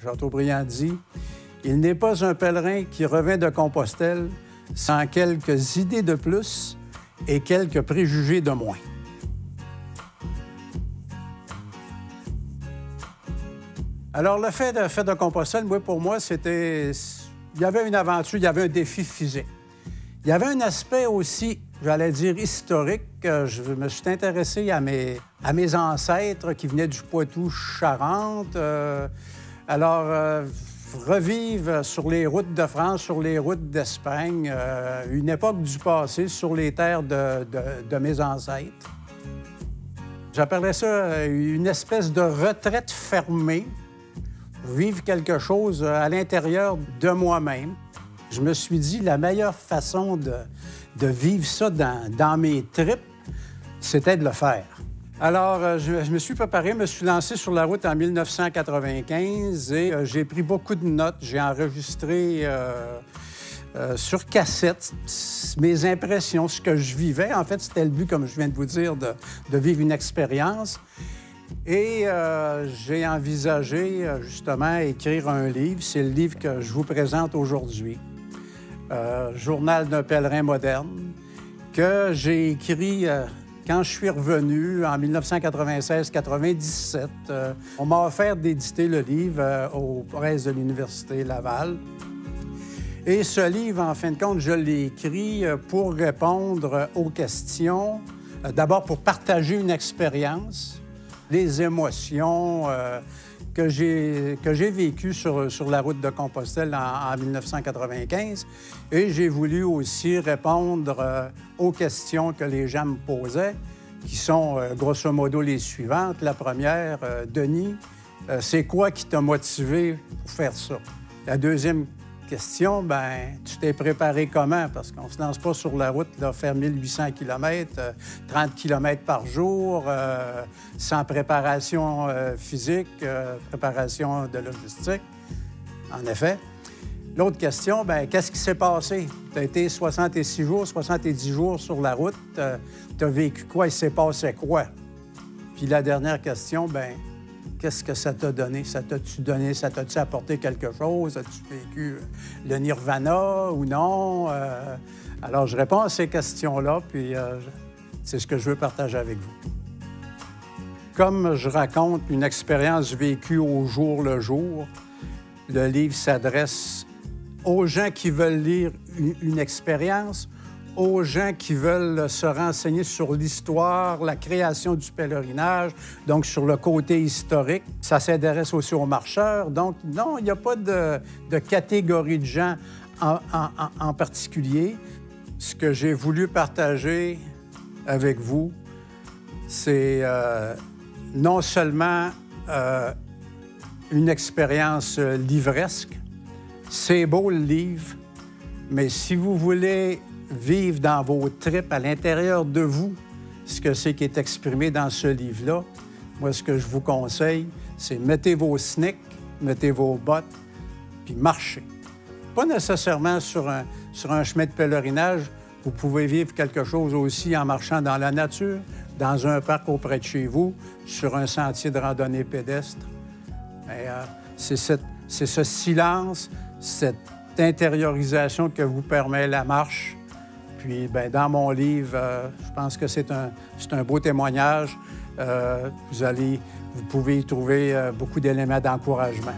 Chateaubriand dit « Il n'est pas un pèlerin qui revint de Compostelle sans quelques idées de plus et quelques préjugés de moins. » Alors, le fait de Compostelle, pour moi, c'était... Il y avait une aventure, il y avait un défi physique. Il y avait un aspect aussi, j'allais dire, historique. Je me suis intéressé à mes ancêtres qui venaient du Poitou-Charentes. Revivre sur les routes de France, sur les routes d'Espagne, une époque du passé sur les terres de mes ancêtres. J'appellerais ça une espèce de retraite fermée, pour vivre quelque chose à l'intérieur de moi-même. Je me suis dit, la meilleure façon de vivre ça dans mes tripes, c'était de le faire. Alors, je me suis préparé, me suis lancé sur la route en 1995 et j'ai pris beaucoup de notes. J'ai enregistré sur cassette mes impressions, ce que je vivais. En fait, c'était le but, comme je viens de vous dire, de vivre une expérience. Et j'ai envisagé, justement, écrire un livre. C'est le livre que je vous présente aujourd'hui. Journal d'un pèlerin moderne, que j'ai écrit quand je suis revenu en 1996-97. On m'a offert d'éditer le livre aux presses de l'Université Laval. Et ce livre, en fin de compte, je l'ai écrit pour répondre aux questions, d'abord pour partager une expérience, les émotions que j'ai vécues sur la route de Compostelle en 1995. Et j'ai voulu aussi répondre aux questions que les gens me posaient, qui sont grosso modo les suivantes. La première, Denis, c'est quoi qui t'a motivé pour faire ça? La deuxième question, bien, tu t'es préparé comment? Parce qu'on ne se lance pas sur la route, là, faire 1800 km, 30 km par jour, sans préparation physique, préparation de logistique. En effet. L'autre question, bien, qu'est-ce qui s'est passé? Tu as été 66 jours, 70 jours sur la route. Tu as vécu quoi? Il s'est passé quoi? Puis la dernière question, bien, qu'est-ce que ça t'a donné? Ça t'a-tu donné? Ça t'a-tu apporté quelque chose? As-tu vécu le nirvana ou non? Alors, je réponds à ces questions-là, puis c'est ce que je veux partager avec vous. Comme je raconte une expérience vécue au jour le jour, le livre s'adresse aux gens qui veulent lire une expérience, aux gens qui veulent se renseigner sur l'histoire, la création du pèlerinage, donc sur le côté historique. Ça s'adresse aussi aux marcheurs. Donc, non, il n'y a pas de catégorie de gens en particulier. Ce que j'ai voulu partager avec vous, c'est non seulement une expérience livresque. C'est beau, le livre, mais si vous voulez vivre dans vos tripes à l'intérieur de vous, ce que c'est qui est exprimé dans ce livre-là, moi, ce que je vous conseille, c'est mettez vos sneaks, mettez vos bottes, puis marchez. Pas nécessairement sur un chemin de pèlerinage. Vous pouvez vivre quelque chose aussi en marchant dans la nature, dans un parc auprès de chez vous, sur un sentier de randonnée pédestre. C'est ce silence, cette intériorisation que vous permet la marche. Puis, bien, dans mon livre, je pense que c'est un beau témoignage. Vous pouvez y trouver beaucoup d'éléments d'encouragement.